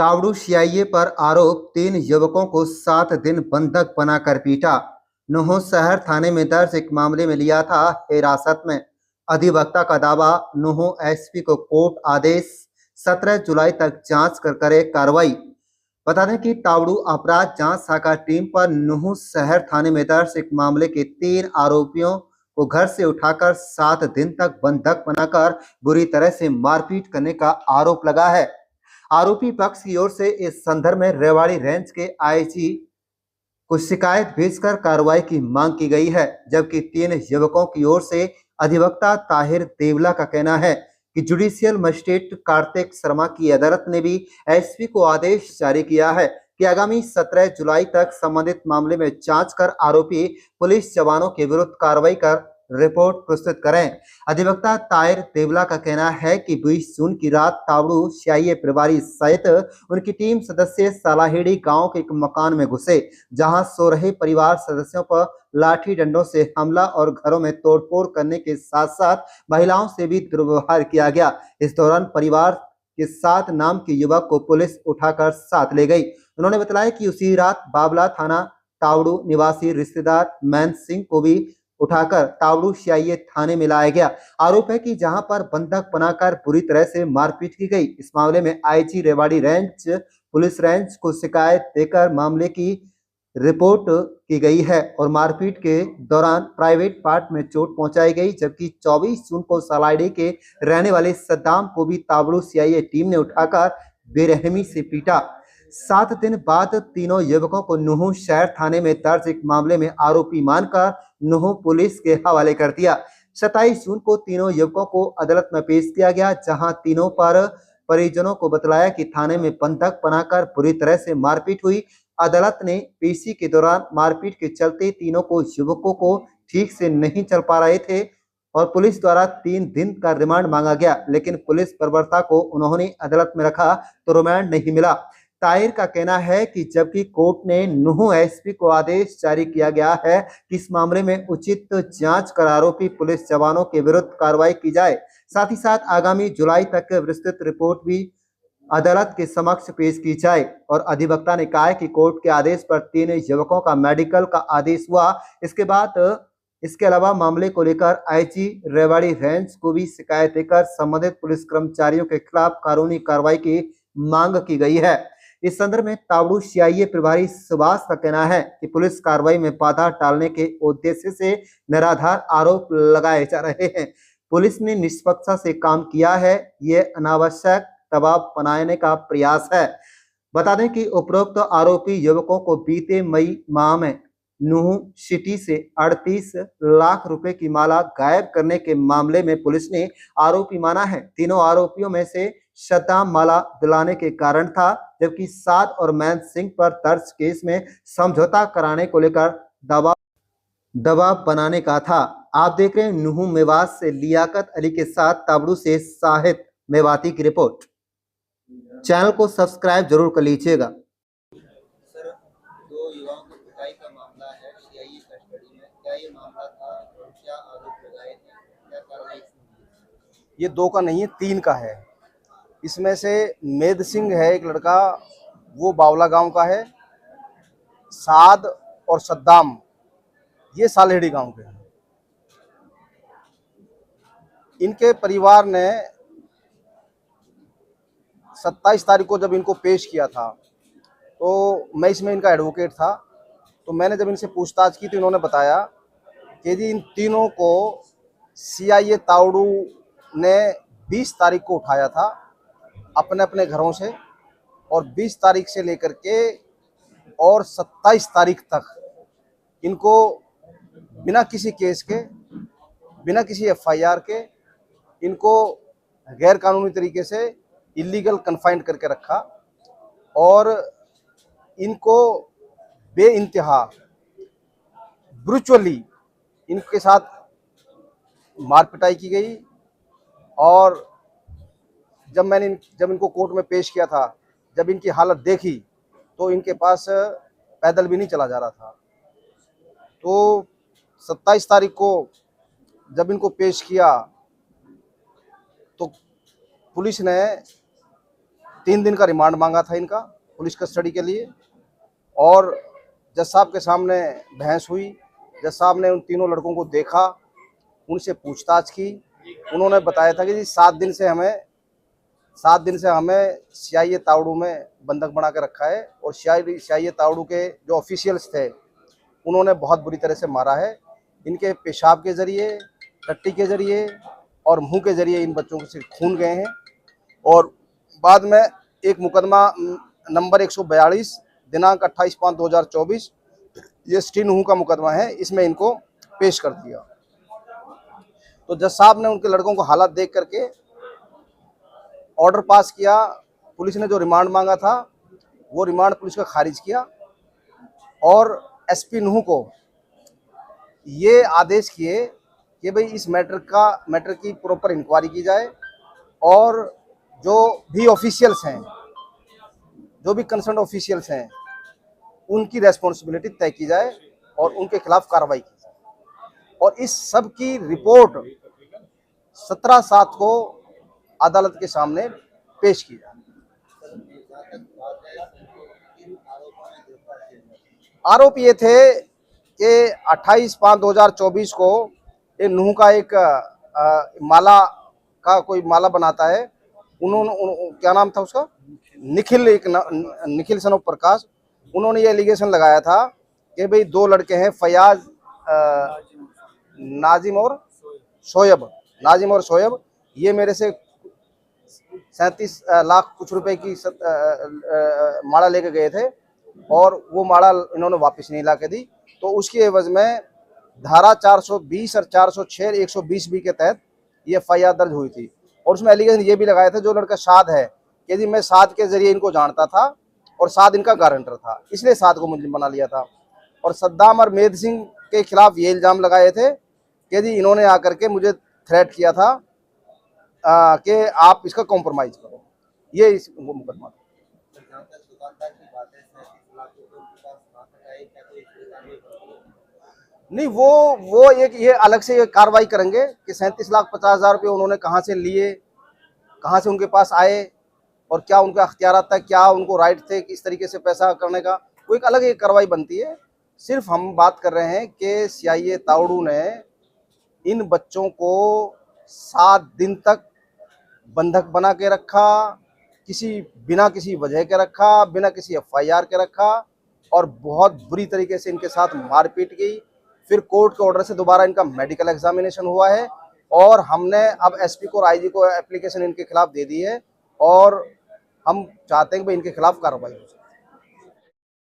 Tauru CIA पर आरोप, 3 युवकों को 7 दिन बंधक बनाकर पीटा। नूंह शहर थाने में दर्ज एक मामले में लिया था हिरासत में। अधिवक्ता का दावा, नूंह एसपी को कोर्ट आदेश, 17 जुलाई तक जांच कर करे कार्रवाई। बता दें कि तावड़ू अपराध जांच शाखा टीम पर नूंह शहर थाने में दर्ज एक मामले के 3 आरोपियों को घर से उठाकर 7 दिन तक बंधक बनाकर बुरी तरह से मारपीट करने का आरोप लगा है। आरोपी पक्ष की ओर से इस संदर्भ में रेवाड़ी रेंज के आईजी को शिकायत भेजकर कार्रवाई की मांग की गई है, जबकि 3 युवकों की ओर से अधिवक्ता ताहिर देवला का कहना है कि जुडिशियल मजिस्ट्रेट कार्तिक शर्मा की अदालत ने भी एसपी को आदेश जारी किया है कि आगामी 17 जुलाई तक संबंधित मामले में जांच कर आरोपी पुलिस जवानों के विरुद्ध कार्रवाई कर रिपोर्ट प्रस्तुत करें। अधिवक्ता ताहिर देवला का कहना है कि 20 जून की रात तावड़ू सीआईए प्रभारी सहित उनकी टीम सदस्य सालाहेड़ी गांव के एक मकान में घुसे, जहां सो रहे परिवार सदस्यों पर लाठी डंडों से हमला और घरों में तोड़फोड़ करने के साथ साथ महिलाओं से भी दुर्व्यवहार किया गया। इस दौरान परिवार के 7 नाम के युवक को पुलिस उठाकर साथ ले गई। उन्होंने बताया कि उसी रात बाबला थाना तावड़ू निवासी रिश्तेदार मैन सिंह को भी उठाकर तावड़ू सीआईए थाने में लाया गया। आरोप है कि जहां पर बंधक बनाकर बुरी तरह से मारपीट की गई। इस मामले में IG Rewari range police range को शिकायत देकर मामले की रिपोर्ट की गई है और मारपीट के दौरान प्राइवेट पार्ट में चोट पहुंचाई गई, जबकि 24 जून को सलाइडी के रहने वाले सद्दाम को भी तावड़ू सीआईए टीम ने उठाकर बेरहमी से पीटा। 7 दिन बाद तीनों युवकों को नूंह शहर थाने में दर्ज एक मामले में आरोपी मानकर नूंह पुलिस के हवाले कर दिया। 27 जून को तीनों युवकों को अदालत में पेश किया गया, जहां तीनों पर परिजनों को बतलाया कि थाने में बंधक बनाकर बुरी तरह से मारपीट हुई। अदालत ने पेशी के दौरान मारपीट के चलते तीनों को युवकों को ठीक से नहीं चल पा रहे थे और पुलिस द्वारा 3 दिन का रिमांड मांगा गया, लेकिन पुलिस प्रवक्ता को उन्होंने अदालत में रखा तो रिमांड नहीं मिला। ताहिर का कहना है कि जबकि कोर्ट ने नूंह एसपी को आदेश जारी किया गया है कि इस मामले में उचित जांच कर आरोपी पुलिस जवानों के विरुद्ध कार्रवाई की जाए, साथ ही साथ आगामी जुलाई तक विस्तृत रिपोर्ट भी अदालत के समक्ष पेश की जाए। और अधिवक्ता ने कहा है कि कोर्ट के आदेश पर 3 युवकों का मेडिकल का आदेश हुआ। इसके अलावा मामले को लेकर आईजी रेवाड़ी रेंज को भी शिकायत देकर संबंधित पुलिस कर्मचारियों के खिलाफ कानूनी कार्रवाई की मांग की गई है। इस संदर्भ में तावड़ू सीआईए प्रभारी सुभाष का कहना है कि पुलिस कार्रवाई में बाधा डालने के उद्देश्य से निराधार आरोप लगाए जा रहे हैं। पुलिस ने निष्पक्षता से काम किया है, ये अनावश्यक दबाव बनाने का प्रयास है। बता दें कि उपरोक्त आरोपी युवकों को बीते मई माह में नूंह सिटी से 38 लाख रुपए की माला गायब करने के मामले में पुलिस ने आरोपी माना है। तीनों आरोपियों में से सद्दाम माला दिलाने के कारण था, जबकि साद और मैन सिंह पर दर्ज केस में समझौता कराने को लेकर दबाव बनाने का था। आप देख रहे हैं नूंह मेवात से लियाकत अली के साथ तावड़ू से साहिद मेवाती की रिपोर्ट। चैनल को सब्सक्राइब जरूर कर लीजिएगा। सर, 2 युवाओं की पिटाई का मामला है सीआईए कस्टडी में, क्या ये मामला था? क्या आरोप लगाए थे? क्या कार्रवाई की? ये 2 का नहीं है, 3 का है। इसमें से मेद सिंह है एक लड़का, वो बावला गांव का है। साद और सद्दाम ये सालेहड़ी गांव के हैं। इनके परिवार ने 27 तारीख को जब इनको पेश किया था, तो मैं इसमें इनका एडवोकेट था, तो मैंने जब इनसे पूछताछ की तो इन्होंने बताया कि जी इन तीनों को सीआईए तावड़ू ने 20 तारीख को उठाया था अपने अपने घरों से, और 20 तारीख से लेकर के और 27 तारीख तक इनको बिना किसी केस के, बिना किसी एफआईआर के, इनको गैर कानूनी तरीके से इलीगल कन्फाइंड करके रखा और इनको बेइंतहा ब्रूचुअली इनके साथ मार पिटाई की गई। और जब इनको कोर्ट में पेश किया था, जब इनकी हालत देखी तो इनके पास पैदल भी नहीं चला जा रहा था। तो 27 तारीख को जब इनको पेश किया तो पुलिस ने 3 दिन का रिमांड मांगा था इनका पुलिस कस्टडी के लिए। और जज साहब के सामने बहस हुई। जज साहब ने उन तीनों लड़कों को देखा, उनसे पूछताछ की। उन्होंने बताया था कि जी 7 दिन से हमें सीआईए तावड़ू में बंधक बना के रखा है और सीआईए तावड़ू के जो ऑफिशियल्स थे उन्होंने बहुत बुरी तरह से मारा है। इनके पेशाब के जरिए, टट्टी के जरिए और मुंह के जरिए इन बच्चों के सिर खून गए हैं। और बाद में एक मुकदमा नंबर 142 दिनांक 28/5/2024 ये स्टी नुहू का मुकदमा है, इसमें इनको पेश कर दिया। तो जज साहब ने उनके लड़कों को हालात देख करके ऑर्डर पास किया। पुलिस ने जो रिमांड मांगा था वो रिमांड पुलिस का खारिज किया और एसपी नुहू को ये आदेश किए कि भाई इस मैटर की प्रॉपर इंक्वायरी की जाए और जो भी ऑफिशियल्स हैं, जो भी कंसर्न ऑफिशियल्स हैं, उनकी रेस्पॉन्सिबिलिटी तय की जाए और उनके खिलाफ कार्रवाई की जाए। और इस सब की रिपोर्ट 17/7 को अदालत के सामने पेश की जाए। आरोप ये थे कि 28/5/2024 को ये नुहू का एक माला का कोई माला बनाता है। क्या नाम था उसका, निखिल सन ऑफ प्रकाश। उन्होंने ये एलिगेशन लगाया था कि भाई 2 लड़के हैं, फयाज, नाजिम और शोएब, ये मेरे से 37 लाख कुछ रुपए की माला लेके गए थे और वो माला इन्होंने वापस नहीं ला के दी। तो उसकी एवज में धारा 420 और 406 120 के तहत ये एफआईआर दर्ज हुई थी। और उसमें एलिगेशन ये भी लगाया था जो लड़का साद है कि जी मैं साद के जरिए इनको जानता था और साद इनका गारंटर था, इसलिए साद को मुजरिम बना लिया था। और सद्दाम और मेद सिंह के खिलाफ ये इल्जाम लगाए थे कि जी इन्होंने आकर के मुझे थ्रेट किया था कि आप इसका कॉम्प्रोमाइज करो। ये इस मुकदमा था। जहाँ तक दुकानदार की बात है, 37 लाख रुपए उनके पास ना हटाए, क्या कोई कार्रवाई होगी? नहीं, वो एक ये अलग से ये कार्रवाई करेंगे कि 37,50,000 रुपये उन्होंने कहाँ से लिए, कहाँ से उनके पास आए और क्या उनका अख्तियारात था, क्या उनको राइट थे किस तरीके से पैसा करने का, वो एक अलग एक कार्रवाई बनती है। सिर्फ हम बात कर रहे हैं कि सीआईए तावड़ू ने इन बच्चों को 7 दिन तक बंधक बना के रखा, बिना किसी वजह के रखा, बिना किसी एफआईआर के रखा और बहुत बुरी तरीके से इनके साथ मारपीट की। फिर कोर्ट के ऑर्डर से दोबारा इनका मेडिकल एग्जामिनेशन हुआ है और हमने अब एसपी को और आईजी को एप्लीकेशन इनके खिलाफ दे दी है और हम चाहते हैं कि इनके खिलाफ कार्रवाई हो।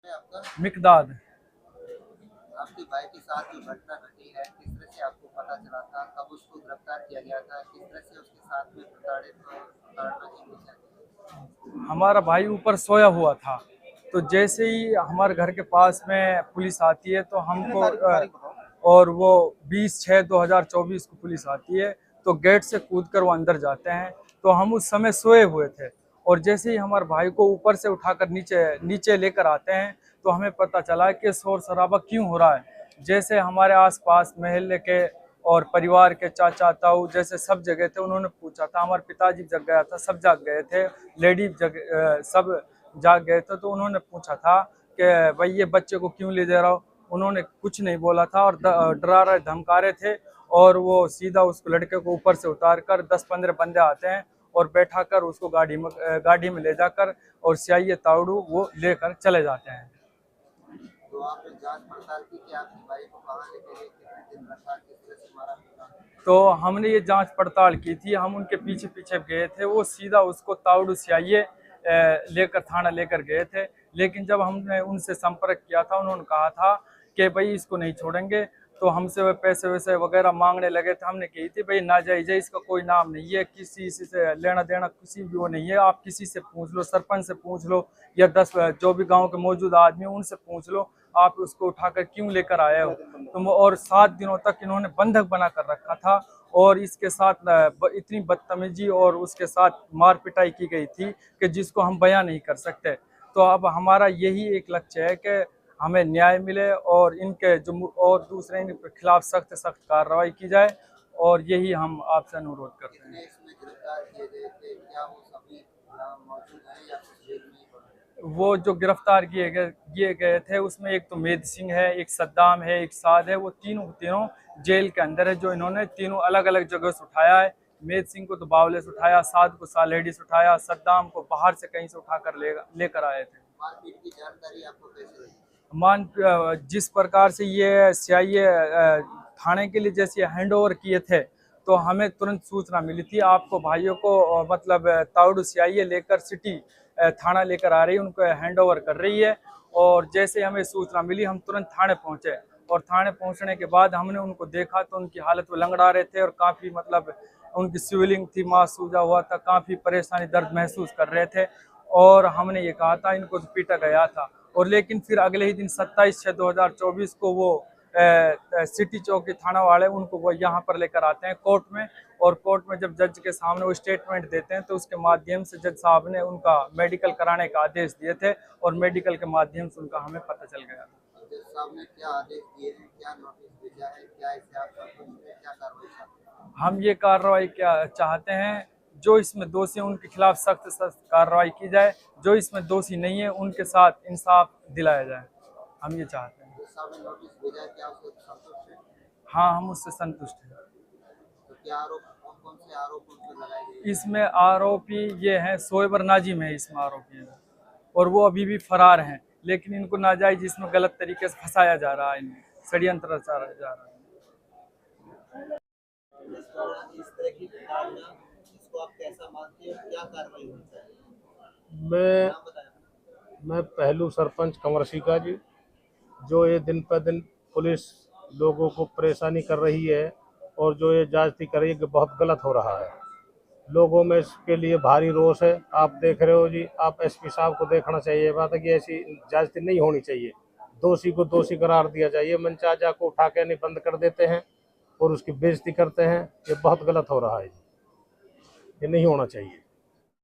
आपका मिकदाद आपके भाई के साथ जो घटना घटी है, किस तरह से आपको पता चला था, कब उसको गिरफ्तार किया गया था, किस तरह से उसके साथ में प्रताड़ना की गई? हमारा भाई ऊपर सोया हुआ था, तो जैसे ही हमारे घर के पास में पुलिस आती है तो हमको और वो 20/6/2024 को पुलिस आती है तो गेट से कूदकर वो अंदर जाते हैं। तो हम उस समय सोए हुए थे और जैसे ही हमारे भाई को ऊपर से उठाकर नीचे लेकर आते हैं तो हमें पता चला कि शोर शराबा क्यों हो रहा है। जैसे हमारे आसपास महल्ले के और परिवार के चाचा ताऊ जैसे सब जगह थे, उन्होंने पूछा था, हमारे पिताजी जग गया था, सब जाग गए थे, लेडी सब जाग गए थे। तो उन्होंने पूछा था कि भाई ये बच्चे को क्यों ले जा रहा हो। उन्होंने कुछ नहीं बोला था और डरा रहे धमका रहे थे और वो सीधा उस लड़के को ऊपर से उतार कर 10-15 बंदे आते हैं और बैठा कर उसको गाड़ी में ले जाकर और सीआईए तावड़ू वो लेकर चले जाते हैं। तो आपने जांच पड़ताल की कि आपके भाई को कहाँ लेके गए, कितने दिन रखा, किस तरह से मारा पीटा? तो हमने ये जांच पड़ताल की थी, हम उनके पीछे पीछे गए थे, वो सीधा उसको तावड़ू सीआईए लेकर थाना लेकर गए थे। लेकिन जब हमने उनसे संपर्क किया था उन्होंने कहा था कि भाई इसको नहीं छोड़ेंगे। तो हमसे वे पैसे वैसे वगैरह मांगने लगे थे। हमने कही थी भाई नाजायज है, इसका कोई नाम नहीं है, किसी से लेना देना किसी भी वो नहीं है, आप किसी से पूछ लो, सरपंच से पूछ लो या 10 जो भी गांव के मौजूद आदमी उनसे पूछ लो, आप उसको उठाकर क्यों लेकर आए हो तुम। और 7 दिनों तक इन्होंने बंधक बना कर रखा था और इसके साथ इतनी बदतमीजी और उसके साथ मार पिटाई की गई थी कि जिसको हम बयां नहीं कर सकते। तो अब हमारा यही एक लक्ष्य है कि हमें न्याय मिले और इनके जो और दूसरे इनके खिलाफ सख्त कार्रवाई की जाए और यही हम आपसे अनुरोध करते हैं। कितने इसमें गिरफ्तार किए गए थे, क्या वो सभी यहाँ मौजूद हैं या कुछ जेल में ही पड़े? वो जो गिरफ्तार किए गए थे उसमें एक तो मेद सिंह है, एक सद्दाम है, एक साद है। वो तीनों जेल के अंदर है, जो इन्होंने तीनों अलग अलग जगह से उठाया है। मेद सिंह को तो बावले से उठाया, साद को सालेडी से उठाया, सद्दाम को बाहर से कहीं से उठाकर लेकर आए थे। मारपीट की जानकारी आपको कैसे लगी? जिस प्रकार से ये सीआईए थाने के लिए जैसे हैंड ओवर किए थे, तो हमें तुरंत सूचना मिली थी। आपको भाइयों को मतलब ताउडू सीआईए लेकर सिटी थाना लेकर आ रही है, उनको हैंड ओवर कर रही है। और जैसे हमें सूचना मिली हम तुरंत थाने पहुंचे, और थाने पहुंचने के बाद हमने उनको देखा तो उनकी हालत वो लंगड़ा रहे थे, और काफ़ी मतलब उनकी स्वेलिंग थी, मांस सूजा हुआ था, काफ़ी परेशानी दर्द महसूस कर रहे थे। और हमने ये कहा था इनको तो पीटा गया था। और लेकिन फिर अगले ही दिन 27/6/2024 को वो सिटी चौकी थाना वाले उनको वो यहाँ पर लेकर आते हैं कोर्ट में। और कोर्ट में जब जज के सामने वो स्टेटमेंट देते हैं तो उसके माध्यम से जज साहब ने उनका मेडिकल कराने का आदेश दिए थे, और मेडिकल के माध्यम से उनका हमें पता चल गया था। जज साहब ने क्या आदेश दिए हैं, क्या नोटिस भेजा है, क्या इससे आप संतुष्ट हैं, क्या कार्रवाई चाहते हैं? हम ये कार्रवाई क्या चाहते हैं, जो इसमें दोषी हैं उनके खिलाफ सख्त सख्त कार्रवाई की जाए, जो इसमें दोषी नहीं है उनके साथ इंसाफ दिलाया जाए, हम ये चाहते हैं। जज साहब ने नोटिस भेजा है, क्या उससे संतुष्ट हैं? हाँ, हम उससे संतुष्ट हैं। तो क्या आरोप, कौन कौन से आरोप उस पर लगाए गए? इसमें आरोपी ये हैं, शोएब नाजिम है इसमें आरोपी है, और वो अभी भी फरार हैं, लेकिन इनको नाजायज इसमें गलत तरीके से फंसाया जा रहा है, इन्हें षड्यंत्र रचा जा रहा है। इस तरह की प्रताड़ना, इसको आप कैसा मानते हो, क्या कार्रवाई होनी चाहिए? मैं नाम बताया। मैं पहलू सरपंच कंवर सिका जी, जो ये दिन पर दिन पुलिस लोगों को परेशानी कर रही है और जो ये ज्यादती कर रही है, बहुत गलत हो रहा है। लोगों में इसके लिए भारी रोष है। आप देख रहे हो जी, आप एसपी साहब को देखना चाहिए बात है कि ऐसी ज्यादती नहीं होनी चाहिए। दोषी को दोषी करार दिया जाए। मनचाजा को उठा के नहीं बंद कर देते हैं और उसकी बेइज्जती करते हैं, ये बहुत गलत हो रहा है। ये नहीं होना चाहिए।